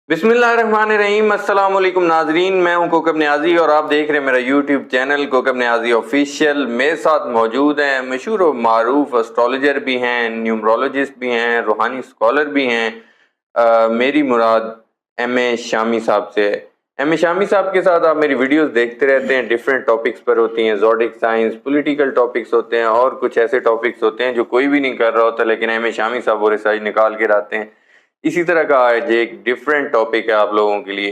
بسم اللہ الرحمن الرحیم۔ السلام علیکم ناظرین، میں ہوں کوکب نیازی اور آپ دیکھ رہے ہیں میرا یوٹیوب چینل کوکب نیازی آفیشیل۔ میرے ساتھ موجود ہیں مشہور و معروف اسٹرالوجر بھی ہیں، نیومرولوجسٹ بھی ہیں، روحانی اسکالر بھی ہیں۔ میری مراد ایم اے شامی صاحب سے ہے۔ ایم اے شامی صاحب کے ساتھ آپ میری ویڈیوز دیکھتے رہتے ہیں، ڈیفرنٹ ٹاپکس پر ہوتی ہیں، زوڈک سائنس، پولیٹیکل ٹاپکس ہوتے ہیں اور کچھ ایسے ٹاپکس ہوتے ہیں جو کوئی بھی نہیں کر رہا ہوتا، لیکن ایم اے شامی صاحب وہ ریسرچ نکال کے لاتے ہیں۔ اسی طرح کا آج ایک ڈفرینٹ ٹاپک ہے آپ لوگوں کے لیے۔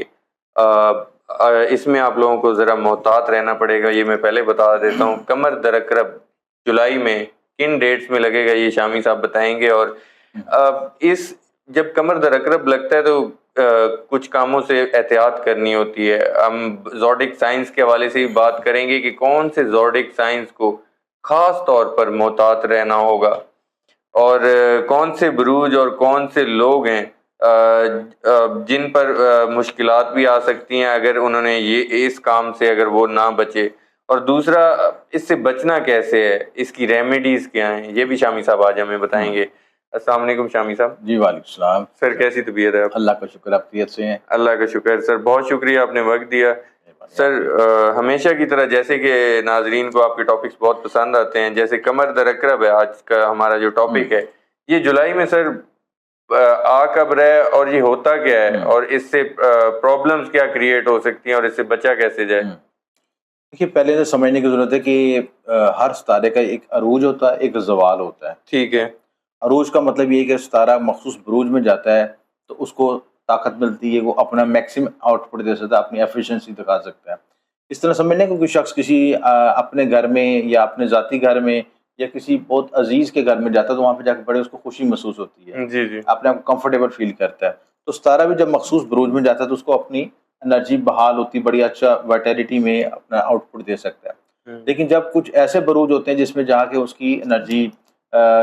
اس میں آپ لوگوں کو ذرا محتاط رہنا پڑے گا، یہ میں پہلے بتا دیتا ہوں۔ قمر درقرب جولائی میں کن ڈیٹس میں لگے گا یہ شامی صاحب بتائیں گے، اور اس جب قمر درقرب لگتا ہے تو کچھ کاموں سے احتیاط کرنی ہوتی ہے۔ ہم زوڈک سائنس کے حوالے سے ہی بات کریں گے کہ کون سے زوڈک سائنس کو خاص طور پر محتاط رہنا ہوگا، اور کون سے بروج اور کون سے لوگ ہیں جن پر مشکلات بھی آ سکتی ہیں اگر انہوں نے یہ اس کام سے اگر وہ نہ بچے، اور دوسرا اس سے بچنا کیسے ہے، اس کی ریمیڈیز کیا ہیں، یہ بھی شامی صاحب آج ہمیں بتائیں گے۔ السلام علیکم شامی صاحب۔ جی وعلیکم السلام سر، کیسی طبیعت ہے آپ؟ اللہ کا شکر، آپ خیریت سے ہیں؟ اللہ کا شکر سر، بہت شکریہ آپ نے وقت دیا سر۔ ہمیشہ کی طرح جیسے کہ ناظرین کو آپ کے ٹاپکس بہت پسند آتے ہیں، جیسے قمر درقرب ہے آج کا ہمارا جو ٹاپک ہے، یہ جولائی میں سر آ کب رہا ہے اور یہ ہوتا کیا ہے، اور اس سے پرابلمز کیا کریٹ ہو سکتی ہیں اور اس سے بچا کیسے جائے؟ دیکھیے، پہلے تو سمجھنے کی ضرورت ہے کہ ہر ستارے کا ایک عروج ہوتا ہے، ایک زوال ہوتا ہے۔ ٹھیک ہے۔ عروج کا مطلب یہ ہے کہ ستارہ مخصوص بروج میں جاتا ہے تو اس کو طاقت ملتی ہے، وہ اپنا میکسیمم آؤٹ پٹ دے سکتا ہے، اپنی ایفیشنسی دکھا سکتا ہے۔ اس طرح سمجھنے کہ کوئی شخص کسی اپنے گھر میں یا اپنے ذاتی گھر میں یا کسی بہت عزیز کے گھر میں جاتا ہے تو وہاں پہ جا کے بڑے اس کو خوشی محسوس ہوتی ہے، جی جی، اپنے آپ کو کمفرٹیبل فیل کرتا ہے۔ تو ستارہ بھی جب مخصوص بروج میں جاتا ہے تو اس کو اپنی انرجی بحال ہوتی ہے، بڑی اچھا وائٹیلٹی میں اپنا آؤٹ پٹ دے سکتا ہے۔ لیکن جب کچھ ایسے بروج ہوتے ہیں جس میں جا کے اس کی انرجی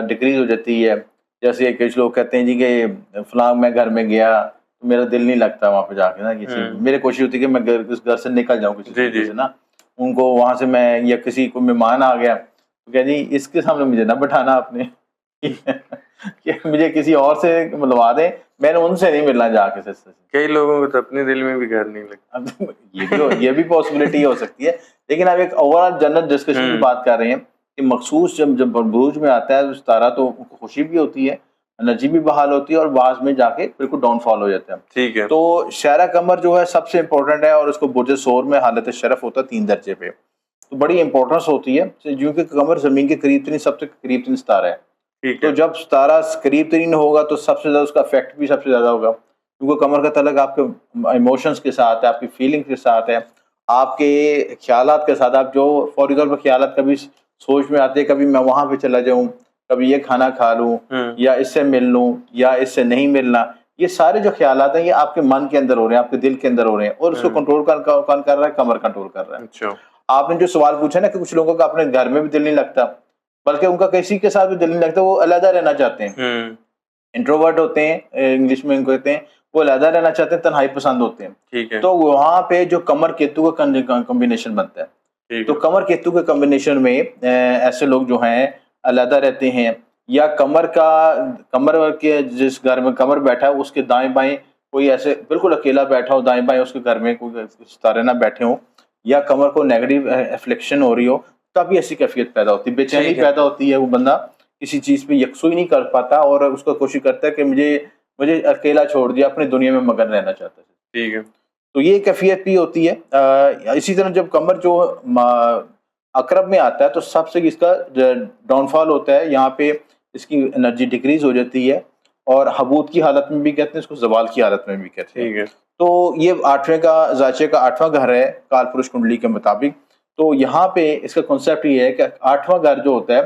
ڈکریز ہو جاتی ہے، جیسے کچھ لوگ کہتے ہیں جی کہ فلاں میں گھر میں گیا تو میرا دل نہیں لگتا وہاں پہ جا کے نا، کسی میرے کوشش ہوتی ہے کہ میں اس گھر سے نکل جاؤں کسی طریقے سے نا، ان کو وہاں سے میں، یا کسی کو مہمان آ گیا تو کہ جی اس کے سامنے مجھے نہ بٹھانا آپ نے کہ مجھے کسی اور سے ملوا دیں، میں نے ان سے نہیں ملنا جا کے۔ کئی لوگوں کو تو اپنے دل میں بھی گھر نہیں لگتا، یہ بھی پاسبلٹی ہو سکتی ہے، لیکن اب ایک اوور آل جنرل ڈسکشن کی بات کر رہے ہیں کہ مخصوص جب بروج میں آتا ہے ستارہ تو خوشی بھی ہوتی ہے، انرجی بھی بحال ہوتی ہے، اور بعض میں جا کے بالکل ڈاؤن فال ہو جاتا ہے۔ ٹھیک ہے۔ تو شہرہ قمر جو ہے سب سے امپورٹنٹ ہے، اور اس کو برج ثور میں حالت شرف ہوتا ہے 3 درجے پہ، تو بڑی امپورٹنس ہوتی ہے کیونکہ قمر زمین کے قریب ترین، سب سے قریب ترین ستارہ ہے۔ تو جب ستارہ قریب ترین ہوگا تو سب سے زیادہ اس کا افیکٹ بھی سب سے زیادہ ہوگا، کیونکہ قمر کا تعلق آپ کے ایموشنز کے ساتھ ہے، آپ کی فیلنگ کے ساتھ ہے، آپ کے خیالات کے ساتھ۔ آپ جو فوری طور پر خیالات کبھی سوچ میں آتے ہیں، کبھی میں وہاں پہ چلا جاؤں، کبھی یہ کھانا کھا لوں، یا اس سے مل لوں، یا اس سے نہیں ملنا، یہ سارے جو خیالات ہیں یہ آپ کے من کے اندر ہو رہے ہیں، آپ کے دل کے اندر ہو رہے ہیں، اور اس کو کنٹرول کون کر رہا ہے؟ قمر کنٹرول کر رہا ہے۔ آپ نے جو سوال پوچھا نا کہ کچھ لوگوں کا اپنے گھر میں بھی دل نہیں لگتا، بلکہ ان کا کسی کے ساتھ بھی دل نہیں لگتا، وہ علیحدہ رہنا چاہتے ہیں، انٹروورٹ ہوتے ہیں، انگلش میں ان کو کہتے ہیں، وہ علیحدہ رہنا چاہتے ہیں، تنہائی پسند ہوتے ہیں۔ تو وہاں پہ جو قمر کیتو کا کمبینیشن بنتا ہے، تو قمر کیتو کے کمبینیشن میں ایسے لوگ جو ہیں علیحدہ رہتے ہیں، یا قمر کے جس گھر میں قمر بیٹھا ہے اس کے دائیں بائیں کوئی ایسے بالکل اکیلا بیٹھا ہو، دائیں بائیں اس کے گھر میں کوئی ستارے نہ بیٹھے ہوں، یا قمر کو نیگیٹو افلیکشن ہو رہی ہو، تب ایسی کیفیت پیدا ہوتی ہے، بے چینی پیدا ہوتی ہے، وہ بندہ کسی چیز پہ یکسوئی نہیں کر پاتا، اور اس کو کوشش کرتا ہے کہ مجھے اکیلا چھوڑ دیا، اپنی دنیا میں مگن رہنا چاہتا ہے۔ ٹھیک ہے۔ تو یہ کیفیت بھی ہوتی ہے۔ اسی طرح جب قمر جو عقرب میں آتا ہے تو سب سے اس کا ڈاؤن فال ہوتا ہے، یہاں پہ اس کی انرجی ڈکریز ہو جاتی ہے، اور حبوط کی حالت میں بھی کہتے ہیں اس کو، زوال کی حالت میں بھی کہتے ہیں۔ تو یہ 8ویں کا ذاچے کا 8واں گھر ہے کال پرش کنڈلی کے مطابق۔ تو یہاں پہ اس کا کنسیپٹ یہ ہے کہ 8واں گھر جو ہوتا ہے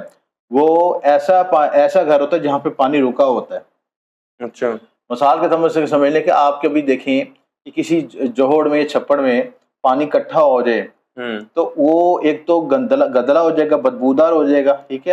وہ ایسا گھر ہوتا ہے جہاں پہ پانی رکا ہوتا ہے۔ اچھا، مثال کے طور سے سمجھ لیں کہ آپ کبھی دیکھیں کہ کسی جوہڑ میں، چھپڑ میں پانی اکٹھا ہو جائے تو وہ ایک تو گدلا ہو جائے گا، بدبودار ہو جائے گا، ٹھیک ہے،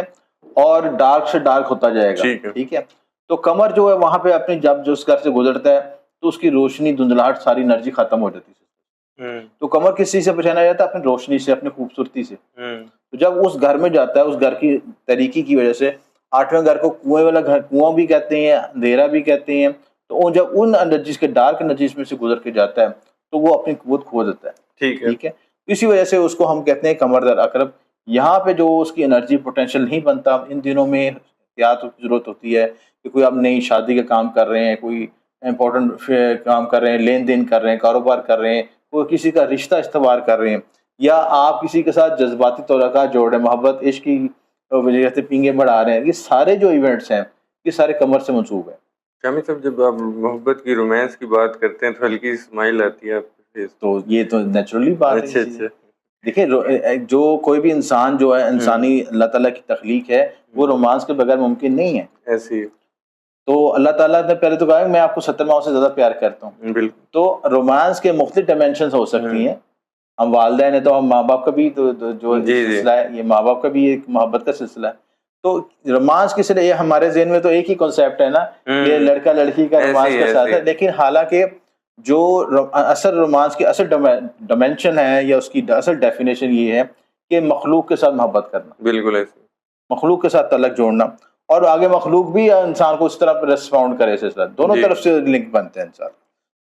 اور ڈارک سے ڈارک ہوتا جائے گا، ٹھیک ہے۔ تو قمر جو ہے وہاں پہ اپنی جب جو اس گھر سے گزرتا ہے تو اس کی روشنی، دھندلاہٹ، ساری انرجی ختم ہو جاتی ہے۔ تو قمر کس چیز سے پہچانا جاتا ہے؟ اپنی روشنی سے، اپنی خوبصورتی سے۔ تو جب اس گھر میں جاتا ہے، اس گھر کی طریقے کی وجہ سے 8ویں گھر کو کنویں والا گھر، کنواں بھی کہتے ہیں، اندھیرا بھی کہتے ہیں، تو جب ان انرجیز کے ڈارک انرجیز میں سے گزر کے جاتا ہے تو وہ اپنی قوت کھو دیتا ہے. ٹھیک ہے, اسی وجہ سے اس کو ہم کہتے ہیں کمر در عقرب. یہاں پہ جو اس کی انرجی پوٹینشیل نہیں بنتا, ان دنوں میں احتیاط کی ضرورت ہوتی ہے کہ کوئی آپ نئی شادی کا کام کر رہے ہیں, کوئی امپورٹنٹ کام کر رہے ہیں, لین دین کر رہے ہیں, کاروبار کر رہے ہیں, کوئی کسی کا رشتہ استوار کر رہے ہیں, یا آپ کسی کے ساتھ جذباتی تعلقات جوڑ رہے ہیں, محبت عشق کی وجہ سے پینگیں بڑھا رہے ہیں, یہ سارے جو ایونٹس ہیں یہ سارے کمر سے منسوب ہیں. شامی صاحب جب آپ محبت کی رومانس کی بات کرتے ہیں تو ہلکی اسمائل آتی ہے آپ کے. تو یہ تو نیچرلی بات ہے. اچھا دیکھیں جو کوئی بھی انسان جو ہے انسانی اللہ تعالیٰ کی تخلیق ہے وہ رومانس کے بغیر ممکن نہیں ہے. ایسی تو اللہ تعالیٰ نے پہلے تو کہا کہ میں آپ کو 70 ماؤں سے زیادہ پیار کرتا ہوں. بالکل. تو رومانس کے مختلف ڈائمینشنز ہو سکتی ہیں. ہم والدین ہیں تو ہم ماں باپ کا بھی جو سلسلہ ہے یہ ماں باپ کا بھی ایک محبت کا سلسلہ ہے. تو رومانس کے سلسلے یہ ہمارے ذہن میں تو ایک ہی کنسیپٹ ہے نا, یہ لڑکا لڑکی کا رومانس کا ساتھ ہے. لیکن حالانکہ جو اصل رومانس کی اصل ڈائمینشن ہے یا اس کی اصل ڈیفینیشن یہ ہے کہ مخلوق کے ساتھ محبت کرنا, بالکل ایسے مخلوق کے ساتھ تعلق جوڑنا, اور آگے مخلوق بھی انسان کو اس طرح ریسپونڈ کرے سلسلہ, دونوں طرف سے لنک بنتے ہیں انسان.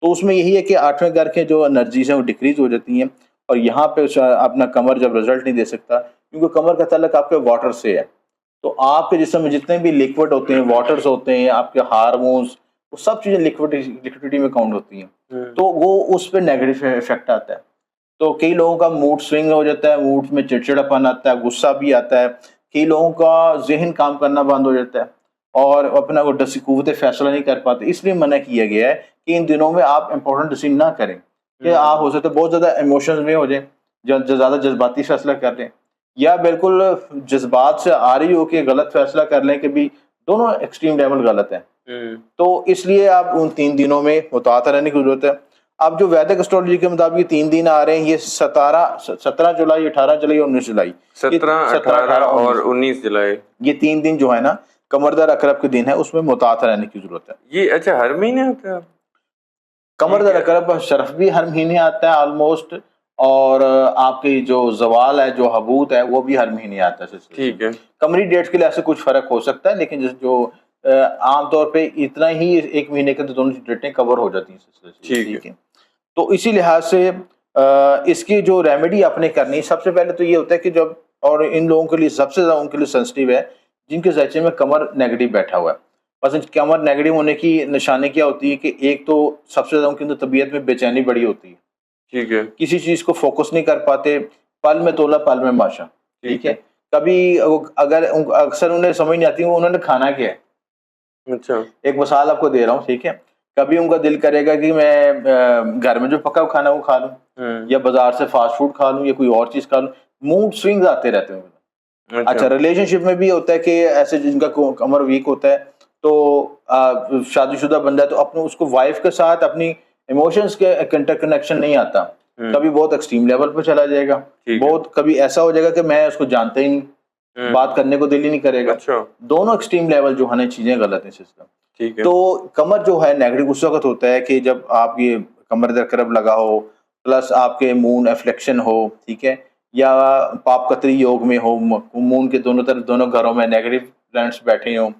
تو اس میں یہی ہے کہ 8ویں گھر کے جو انرجیز ہیں وہ ڈکریز ہو جاتی ہیں, اور یہاں پہ اپنا کمر جب رزلٹ نہیں دے سکتا, کیونکہ کمر کا تعلق آپ کے واٹر سے ہے. تو آپ کے جسم میں جتنے بھی لیکوڈ ہوتے ہیں, واٹرز ہوتے ہیں, آپ کے ہارمونز, وہ سب چیزیں لیکوڈیٹی میں کاؤنٹ ہوتی ہیں. تو وہ اس پہ نیگیٹو افیکٹ آتا ہے. تو کئی لوگوں کا موڈ سوئنگ ہو جاتا ہے, موڈ میں چڑچڑاپن آتا ہے, غصہ بھی آتا ہے, کئی لوگوں کا ذہن کام کرنا بند ہو جاتا ہے اور اپنا وہ قوت فیصلہ نہیں کر پاتے. اس لیے منع کیا گیا ہے کہ ان دنوں میں آپ امپورٹنٹ ڈیسیژن نہ کریں, کہ آپ ہو سکتا ہے بہت زیادہ ایموشنز میں ہو جائیں, زیادہ جذباتی فیصلہ کر لیں, یا بالکل جذبات سے آ رہی ہو کہ غلط فیصلہ کر لیں, کہ بھی دونوں ایکسٹریم لیول غلط ہیں. تو اس لیے آپ ان 3 دنوں میں متعاطف رہنے کی ضرورت ہے. اب جو ویدک ایسٹرولوجی کے مطابق یہ 3 دن آ رہے ہیں, یہ 17 جولائی, 18 جولائی اور 19 جولائی. 17, 18 اور 19 جولائی یہ 3 دن جو ہے نا کمر در عقرب کے دن ہے, اس میں متعاطف رہنے کی ضرورت ہے. یہ اچھا ہر مہینے ہوتا ہے کمر در عقرب شرف بھی ہر مہینے آتا ہے آلموسٹ, اور آپ کی جو زوال ہے, جو حبوط ہے, وہ بھی ہر مہینے آتا ہے. ٹھیک ہے. قمری ڈیٹس کے لحاظ سے کچھ فرق ہو سکتا ہے, لیکن جو عام طور پہ اتنا ہی 1 مہینے کے دونوں ڈیٹیں کور ہو جاتی ہیں. ٹھیک ہے. تو اسی لحاظ سے اس کی جو ریمیڈی آپ نے کرنی ہے, سب سے پہلے تو یہ ہوتا ہے کہ جب, اور ان لوگوں کے لیے سب سے زیادہ ان کے لیے سینسٹیو ہے جن کے ذہن میں کمر نیگیٹو بیٹھا ہوا ہے. مثلا کمر نیگیٹو ہونے کی نشانی کیا ہوتی ہے کہ ایک تو سب سے زیادہ ان کے اندر طبیعت میں بے چینی بڑی ہوتی ہے. ٹھیک ہے. کسی چیز کو فوکس نہیں کر پاتے, پل میں تولا پل میں ماشا. ٹھیک ہے. کبھی اگر اکثر انہیں سمجھ نہیں آتی انہوں نے کھانا کیا ہے. اچھا, ایک مثال آپ کو دے رہا ہوں. ٹھیک ہے. کبھی ان کا دل کرے گا کہ میں گھر میں جو پکا کھانا وہ کھا لوں, یا بازار سے فاسٹ فوڈ کھا لوں, یا کوئی اور چیز کھا لوں. موڈ سوئنگز آتے رہتے ہیں. اچھا, ریلیشن شپ میں بھی ہوتا ہے کہ ایسے جن کا کمر ویک ہوتا ہے, تو شادی شدہ بندہ ہے تو اپنے اس کو وائف کے ساتھ اپنی ایموشنز کے انٹر کنیکشن نہیں آتا. کبھی بہت ایکسٹریم لیول پہ چلا جائے گا, بہت کبھی ایسا ہو جائے گا کہ میں اس کو جانتا ہی نہیں, بات کرنے کو دل ہی نہیں کرے گا. دونوں ایکسٹریم لیول جو ہے چیزیں غلط ہیں سسٹم. تو کمر جو ہے نیگیٹو اس وقت ہوتا ہے کہ جب آپ یہ کمر در عقرب لگا ہو, پلس آپ کے مون افلیکشن ہو. ٹھیک ہے. یا پاپ کتری یوگ میں ہو, مون کے دونوں طرف دونوں گھروں میں نیگیٹو پلانٹس بیٹھے ہوں,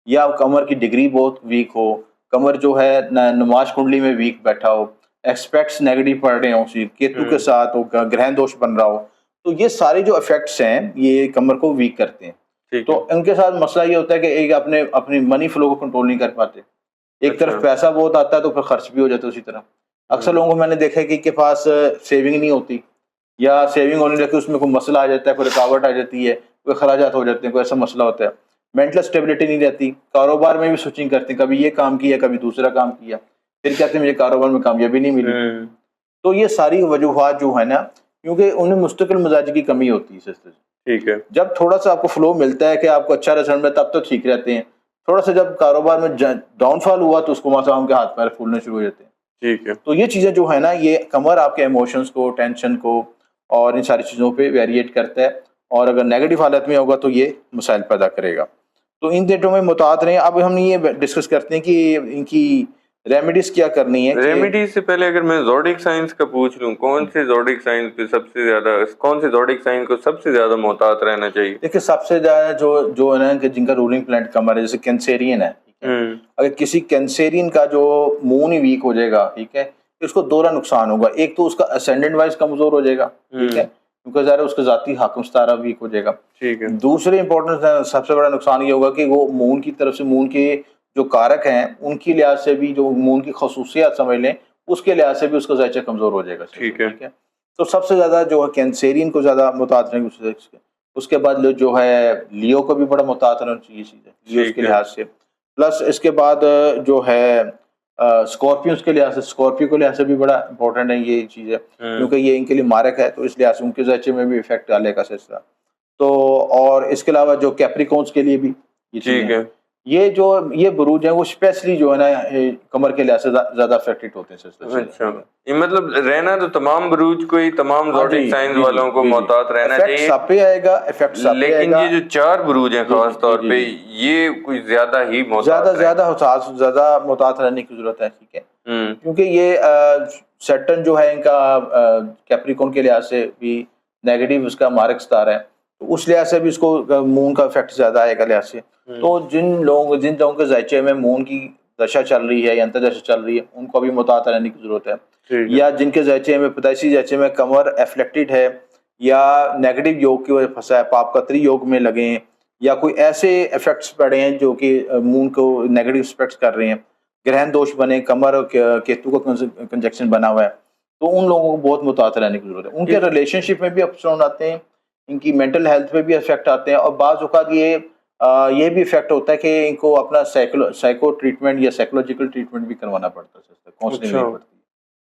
یا کمر کی ڈگری بہت ویک ہو, کمر جو ہے نماز کنڈلی میں ویک بیٹھا ہو, ایکسپیکٹس نیگیٹو پڑھ رہے ہوں, کیتو کے ساتھ ہو, گرہن دوش بن رہا ہو, تو یہ سارے جو افیکٹس ہیں یہ کمر کو ویک کرتے ہیں. تو ان کے ساتھ مسئلہ یہ ہوتا ہے کہ ایک اپنی منی فلو کو کنٹرول نہیں کر پاتے. ایک طرف پیسہ بہت آتا ہے تو پھر خرچ بھی ہو جاتا ہے اسی طرح. اکثر لوگوں کو میں نے دیکھا ہے کہ کے پاس سیونگ نہیں ہوتی, یا سیونگ ہونے لگے اس میں کوئی مسئلہ آ جاتا ہے, کوئی رکاوٹ آ جاتی ہے, کوئی خراجات ہو جاتے ہیں, کوئی ایسا مسئلہ ہوتا ہے. مینٹل اسٹیبلٹی نہیں رہتی. کاروبار میں بھی سوئچنگ کرتے ہیں, کبھی یہ کام کیا کبھی دوسرا کام کیا, پھر کہتے ہیں مجھے کاروبار میں کامیابی نہیں ملی. تو یہ ساری وجوہات جو ہے نا, کیونکہ انہیں مستقل مزاج کی کمی ہوتی ہے. ٹھیک ہے. جب تھوڑا سا آپ کو فلو ملتا ہے کہ آپ کو اچھا رزلٹ ملتا ہے تب تو ٹھیک رہتے ہیں. تھوڑا سا جب کاروبار میں ڈاؤن فال ہوا تو اس کو وہاں سے ان کے ہاتھ پیر پھولنے شروع ہو جاتے ہیں. ٹھیک ہے. تو یہ چیزیں جو ہے نا, یہ کمر آپ کے ایموشنز کو, ٹینشن کو اور ان ساری چیزوں پہ ویریٹ کرتا ہے, اور اگر نیگیٹو حالت میں ہوگا تو یہ مسائل پیدا کرے گا. تو ان ڈیٹوں میں متعاطف رہیں. اب ہم یہ ڈسکس کرتے ہیں کہ ان کی ریمیڈیز کیا کرنی ہے. ریمیڈیز سے پہلے اگر میں زوڈک سائنس کا پوچھ لوں, کون سے زوڈک سائنس پہ سب سے زیادہ, کون سے زوڈک سائنس کو سب سے زیادہ محتاط رہنا چاہیے؟ دیکھیں سب سے زیادہ جو ہے نا کہ جن کا رولنگ پلانٹ کمر ہے, جیسے کینسیرین ہے. ہے. اگر کسی کینسرین کا جو مون ہی ویک ہو جائے گا, ٹھیک ہے, اس کو دو نقصان ہوگا. ایک تو اس کا اسینڈنٹ وائز کمزور ہو جائے گا, ٹھیک ہے, کیونکہ ظاہر اس کا ذاتی حاکم ستارہ ویک ہو جائے گا. دوسرے امپورٹنٹ سب سے بڑا نقصان یہ ہوگا کہ وہ مون کی طرف سے, مون کے جو کارک ہیں ان کی لحاظ سے بھی, جو مون کی خصوصیات سمجھ لیں, اس کے لحاظ سے بھی اس کا ذائچہ کمزور ہو جائے گا. ٹھیک ہے. تو سب سے زیادہ جو ہے کینسرین کو زیادہ متاثر ہے. اس کے بعد جو ہے لیو کو بھی بڑا متاثر ہونا چاہیے چیز ہے, لیو اس کے لحاظ سے. پلس اس کے بعد جو ہے اسکارپیو کے لحاظ سے, اسکارپیو کے لحاظ سے بھی بڑا امپورٹنٹ ہے یہ چیز ہے, کیونکہ یہ ان کے لیے مارک ہے, تو اس لحاظ سے ان کے ذائچے میں بھی افیکٹ ڈالے گا سلسلہ. تو اور اس کے علاوہ جو کیپریکونس کے لیے بھی یہ چیز ہے, یہ بروج ہیں وہ اسپیشلی جو ہے نا کمر کے لحاظ سے زیادہ افیکٹڈ ہوتے ہیں. اچھا, یہ مطلب رہنا تو تمام بروج کو ہی, تمام زوڈک سائنز والوں کو محتاط رہنا چاہیے. سب پہ آئے گا افیکٹ, سب پہ آئے گا. لیکن یہ جو 4 بروج ہیں خاص طور پہ, یہ کوئی زیادہ ہی زیادہ محتاط رہنے کی ضرورت ہے. ٹھیک ہے, کیونکہ یہ سیٹرن جو ہے ان کا کیپریکون کے لحاظ سے بھی نیگیٹو اس کا مارک ستارہ ہے, تو اس لحاظ سے بھی اس کو مون کا افیکٹ زیادہ آئے گا لحاظ سے. تو جن لوگوں کے ذائچے میں مون کی دشا چل رہی ہے یا انتر دشا چل رہی ہے, ان کو بھی محتاط رہنے کی ضرورت ہے. یا جن کے ذائچے میں پیدائشی ذائچے میں کمر افلیکٹڈ ہے یا نیگیٹو یوگ کی وجہ سے پھنسا ہے, پاپ کتری یوگ میں لگے ہیں, یا کوئی ایسے افیکٹس پڑے ہیں جو کہ مون کو نیگیٹو افیکٹس کر رہے ہیں, گرہن دوش بنے, کمر کیتو کا کنجکشن بنا ہوا ہے, تو ان لوگوں کو بہت محتاط رہنے کی ضرورت ہے. ان کے ریلیشن شپ میں بھی اپس ڈاؤن آتے ہیں, ان کی مینٹل ہیلتھ پہ بھی افیکٹ آتے ہیں, اور بعض اوقات یہ بھی افیکٹ ہوتا ہے کہ ان کو اپنا سائیکو ٹریٹمنٹ یا سائیکولوجیکل ٹریٹمنٹ بھی کروانا پڑتا ہے, کاؤنسلنگ لینی پڑتی ہے.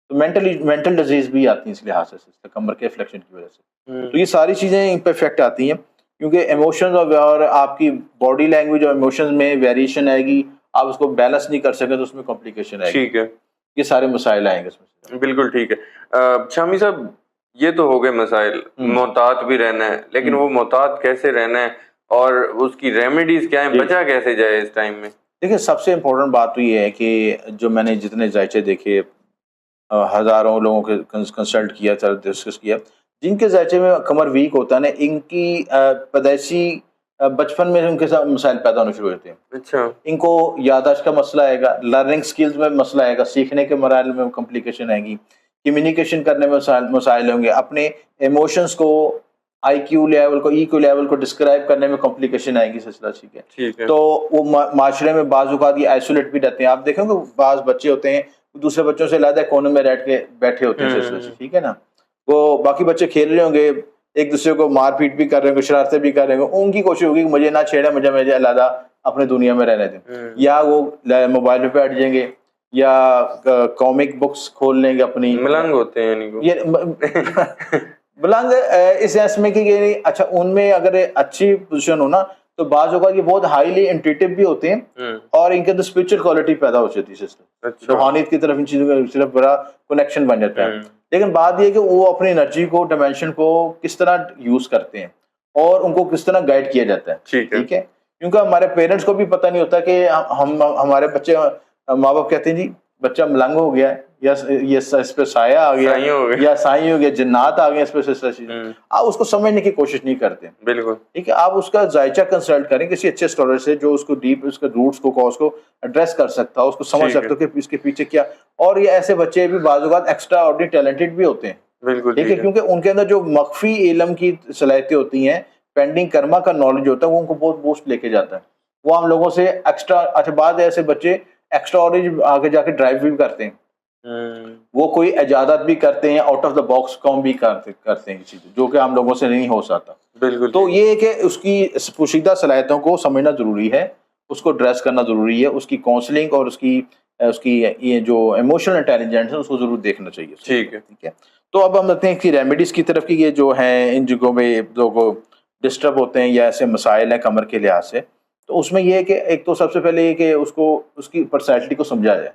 تو مینٹل ڈیزیز بھی آتی ہیں اس لحاظ سے کمر کے افلیکشن کی وجہ سے. تو یہ ساری چیزیں ان پہ افیکٹ آتی ہیں, کیونکہ ایموشنز اور آپ کی باڈی لینگویج اور ایموشنز میں ویریشن آئے گی, آپ اس کو بیلنس نہیں کر سکیں تو اس میں کمپلیکیشن آئے گی. ٹھیک ہے, یہ سارے مسائل آئیں گے اس میں. بالکل ٹھیک ہے. شامی صاحب, یہ تو ہو گئے مسائل, محتاط بھی رہنا ہے, لیکن وہ محتاط کیسے رہنا ہے اور اس کی ریمیڈیز کیا ہیں, بچا کیسے جائے اس ٹائم میں؟ دیکھیں, سب سے امپورٹنٹ بات تو یہ ہے کہ جو میں نے جتنے ذائچے دیکھے, ہزاروں لوگوں کے کنسلٹ کیا, ڈسکس کیا, جن کے ذائچے میں کمر ویک ہوتا ہے نا, ان کی پیدائشی بچپن میں ان کے ساتھ مسائل پیدا ہونے شروع ہوتے ہیں. اچھا, ان کو یادداشت کا مسئلہ آئے گا, لرننگ سکلز میں مسئلہ آئے گا, سیکھنے کے مراحل میں کمپلیکیشن آئے گی, کمیونیکیشن کرنے میں مسائل ہوں گے, اپنے ایموشنز کو آئی کیو لیول کو, ای کیو لیول کو ڈسکرائب کرنے میں کمپلیکیشن آئے گی سلسلہ. ٹھیک ہے, تو وہ معاشرے میں بعض اوقات یہ آئسولیٹ بھی رہتے ہیں. آپ دیکھیں گے بعض بچے ہوتے ہیں دوسرے بچوں سے علیحدہ کونے میں بیٹھے ہوتے ہیں سلسلہ. ٹھیک ہے نا, وہ باقی بچے کھیل رہے ہوں گے, ایک دوسرے کو مار پیٹ بھی کر رہے ہوں گے, شرارتیں بھی کر رہے ہوں گے, ان کی کوشش ہوگی کہ مجھے نہ چھیڑے, مجھے علیحدہ اپنے دنیا میں رہنے دیں. یا وہ موبائل پہ بیٹھ جائیں گے یا کامک بکس کھول لیں گے اپنی. ملنگ ہوتے ہیں ملنگ اس سینس میں کہ اچھا, ان میں اگر اچھی پوزیشن ہو نا تو بعض اوقات یہ بہت ہائیلی انٹویٹو بھی ہوتے ہیں, اور ان کے اندر اسپرچل کوالٹی پیدا ہو جاتی ہے, روحانیت کی طرف ان چیزوں کا صرف بڑا کنیکشن بن جاتا ہے. لیکن بات یہ کہ وہ اپنی انرجی کو, ڈائمینشن کو کس طرح یوز کرتے ہیں اور ان کو کس طرح گائیڈ کیا جاتا ہے. ٹھیک ہے, کیونکہ ہمارے پیرنٹس کو بھی پتہ نہیں ہوتا کہ ہمارے بچے, ماں باپ کہتے ہیں جی بچہ ملنگ ہو گیا ہے, یا اس پہ سایہ آ گیا, یا سائیں ہو گیا, جنات آ گئے اس پہ, آپ اس کو سمجھنے کی کوشش نہیں کرتے. بالکل ٹھیک ہے, آپ اس کا ذائچہ کنسلٹ کریں کسی اچھے اسٹالر سے جو اس کو ڈیپ, اس کے روٹس کو کاز کو ایڈریس کر سکتا ہو, اس کو سمجھ سکتا ہو کہ اس کے پیچھے کیا. اور یہ ایسے بچے بھی بعض اوقات ایکسٹرا آرڈنری ٹیلنٹڈ بھی ہوتے ہیں. بالکل ٹھیک ہے, کیونکہ ان کے اندر جو مخفی علم کی صلاحیتیں ہوتی ہیں, پینڈنگ کرما کا نالج ہوتا ہے, وہ ان کو بہت بوسٹ لے کے جاتا ہے. وہ ہم لوگوں سے ایکسٹرا, اچھا بعض ایسے بچے ایکسٹرا آرڈنری آگے جا کے ڈرائیو بھی کرتے ہیں, وہ کوئی ایجادات بھی کرتے ہیں, آؤٹ آف دا باکس کام بھی کرتے ہیں چیزیں جو کہ ہم لوگوں سے نہیں ہو سکتا. بالکل, تو یہ ہے کہ اس کی پوشیدہ صلاحیتوں کو سمجھنا ضروری ہے, اس کو ایڈریس کرنا ضروری ہے, اس کی کاؤنسلنگ اور اس کی یہ جو ایموشنل انٹیلیجنس ہے اس کو ضرور دیکھنا چاہیے. ٹھیک ہے, تو اب ہم دیکھتے ہیں کہ ریمیڈیز کی طرف کی, یہ جو ہیں ان جگہوں میں لوگ ڈسٹرب ہوتے ہیں یا ایسے مسائل ہیں کمر کے لحاظ سے, تو اس میں یہ ہے کہ ایک تو سب سے پہلے یہ کہ اس کی پرسنالٹی کو سمجھا جائے,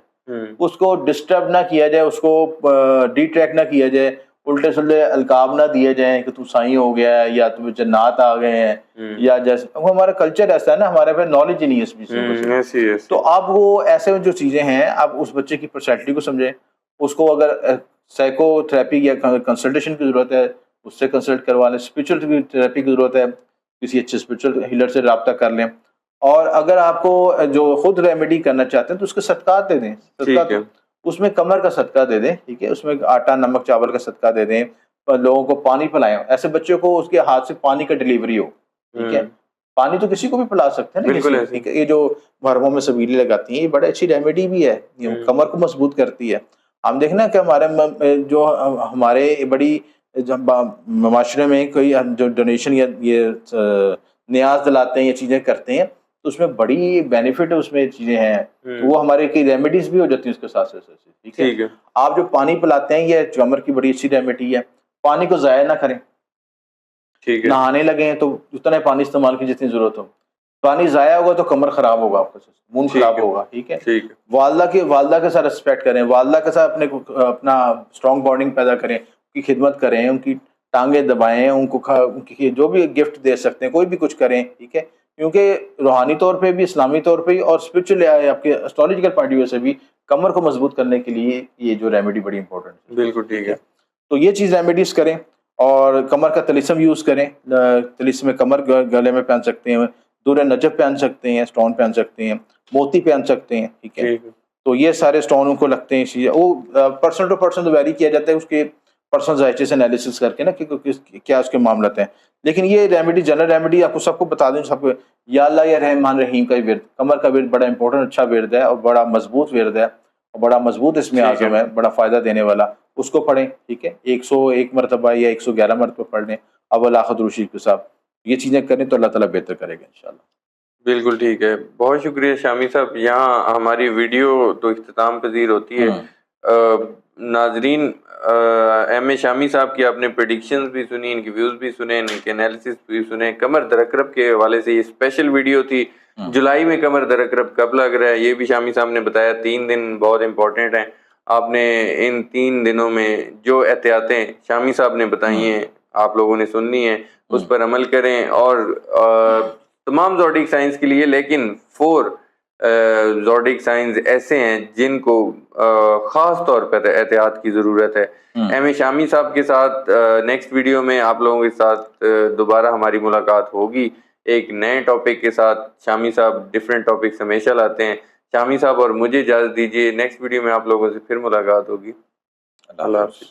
اس کو ڈسٹرب نہ کیا جائے, اس کو ڈیٹریکٹ نہ کیا جائے, الٹے سلٹے القاب نہ دیے جائیں کہ تو سائیں ہو گیا ہے یا تمہیں جنات آ گئے ہیں, یا جیسے ہمارا کلچر ایسا ہے نا, ہمارے پاس نالج ہی نہیں ہے اس میں. تو آپ وہ ایسے جو چیزیں ہیں, آپ اس بچے کی پرسنالٹی کو سمجھیں, اس کو اگر سائیکو تھراپی یا کنسلٹیشن کی ضرورت ہے اس سے کنسلٹ کروا لیں, اسپرچل تھراپی کی ضرورت ہے کسی اچھے اسپرچل ہیلر سے رابطہ کر لیں, اور اگر آپ کو جو خود ریمیڈی کرنا چاہتے ہیں تو اس کے صدقات دے دیں، صدقہ ٹھیک ہے، اس میں کمر کا صدقہ دے دیں، ٹھیک ہے، اس میں آٹا نمک چاول کا صدقہ دے دیں، لوگوں کو پانی پلائیں، ایسے بچوں کو اس کے ہاتھ سے پانی کا ڈلیوری ہو، ٹھیک ہے، پانی تو کسی کو بھی پلا سکتے ہیں نا بالکل کسی، ایسے ٹھیک ہے، یہ جو محرموں میں سبیلی لگاتی ہیں یہ بڑی اچھی ریمیڈی بھی ہے، یہ کمر کو مضبوط کرتی ہے۔ ہم دیکھنا کہ ہمارے جو ہمارے بڑی جب معاشرے میں کوئی جو ڈونیشن یا یہ نیاز دلاتے ہیں، یہ چیزیں کرتے ہیں تو اس میں بڑی بینیفٹ ہے، اس میں چیزیں ہیں تو وہ ہمارے کی ریمیڈیز بھی ہو جاتی ہیں اس کے ساتھ ساتھ، ٹھیک ہے۔ ٹھیک ہے، آپ جو پانی پلاتے ہیں یہ کمر کی بڑی اچھی ریمیڈی ہے، پانی کو ضائع نہ کریں، ٹھیک ہے، نہانے لگے ہیں تو اتنا پانی استعمال کی جتنی ضرورت ہو، پانی ضائع ہوگا تو کمر خراب ہوگا، آپ کا منہ ٹھیک خراب ہے، ہوگا، ٹھیک ہے۔ ٹھیک ہے، والدہ کے ساتھ ریسپیکٹ کریں، والدہ کے ساتھ اپنا اسٹرانگ بانڈنگ پیدا کریں، ان کی خدمت کریں، ان کی ٹانگیں دبائیں، ان کو ان کی جو بھی گفٹ دے سکتے ہیں کوئی بھی کچھ کریں، ٹھیک ہے، کیونکہ روحانی طور پہ بھی، اسلامی طور پہ بھی اور اسپرچل آپ کے اسٹرولوجیکل پوائنٹ آف ویو سے بھی کمر کو مضبوط کرنے کے لیے یہ جو ریمیڈی بڑی امپورٹنٹ ہے، بالکل ٹھیک ٹھیک ہے، ہے۔ تو یہ چیز ریمیڈیز کریں اور کمر کا طلسم یوز کریں، طلسم کمر گلے میں پہن سکتے ہیں، دور نجف پہن سکتے ہیں، اسٹون پہن سکتے ہیں، موتی پہن سکتے ہیں، ٹھیک ہے۔ ٹھیک ہے، تو یہ سارے اسٹون ان کو لگتے ہیں، چیزیں وہ پرسن ٹو پرسن ویری کیا جاتا ہے اس کے پرسنل ذائچے سے انالیسس کر کے نا کہ کیا اس کے معاملات ہیں، لیکن یہ ریمیڈی جنرل ریمیڈی آپ کو سب کو بتا دیں، سب کو یا اللہ یا رحمان رحیم کا ورد، کمر کا ورد بڑا امپورٹنٹ اچھا ورد ہے اور بڑا مضبوط ورد ہے اور بڑا مضبوط اس میں ٹھیک ہے، اعظم ہے، بڑا فائدہ دینے والا، اس کو پڑھیں، ٹھیک ہے، 101 مرتبہ یا 111 مرتبہ پڑھ لیں اول آخر درود شریف کے ساتھ، یہ چیزیں کریں تو اللہ تعالیٰ بہتر کرے گا انشاءاللہ۔ بالکل ٹھیک ہے، بہت شکریہ شامی صاحب۔ یہاں ہماری ویڈیو تو اختتام پذیر ہوتی ہے۔ ناظرین، ایم اے شامی صاحب کی آپ نے پریڈکشنز بھی سنی، ان کی ویوز بھی سنے، ان کے انالیسس بھی سنے۔ کمر درکرب کے حوالے سے یہ اسپیشل ویڈیو تھی، جولائی میں کمر درکرب کب لگ رہا ہے یہ بھی شامی صاحب نے بتایا۔ 3 دن بہت امپورٹنٹ ہیں، آپ نے ان 3 دنوں میں جو احتیاطیں شامی صاحب نے بتائی ہیں آپ لوگوں نے سننی ہیں، اس پر عمل کریں۔ اور تمام زوڈک سائنس کے لیے، لیکن 4 زوڈک سائنس ایسے ہیں جن کو خاص طور پر احتیاط کی ضرورت ہے۔ ایم اے شامی صاحب کے ساتھ نیکسٹ ویڈیو میں آپ لوگوں کے ساتھ دوبارہ ہماری ملاقات ہوگی ایک نئے ٹاپک کے ساتھ۔ شامی صاحب ڈیفرنٹ ٹاپکس ہمیشہ لاتے ہیں۔ شامی صاحب اور مجھے اجازت دیجیے، نیکسٹ ویڈیو میں آپ لوگوں سے پھر ملاقات ہوگی۔ اللہ حافظ۔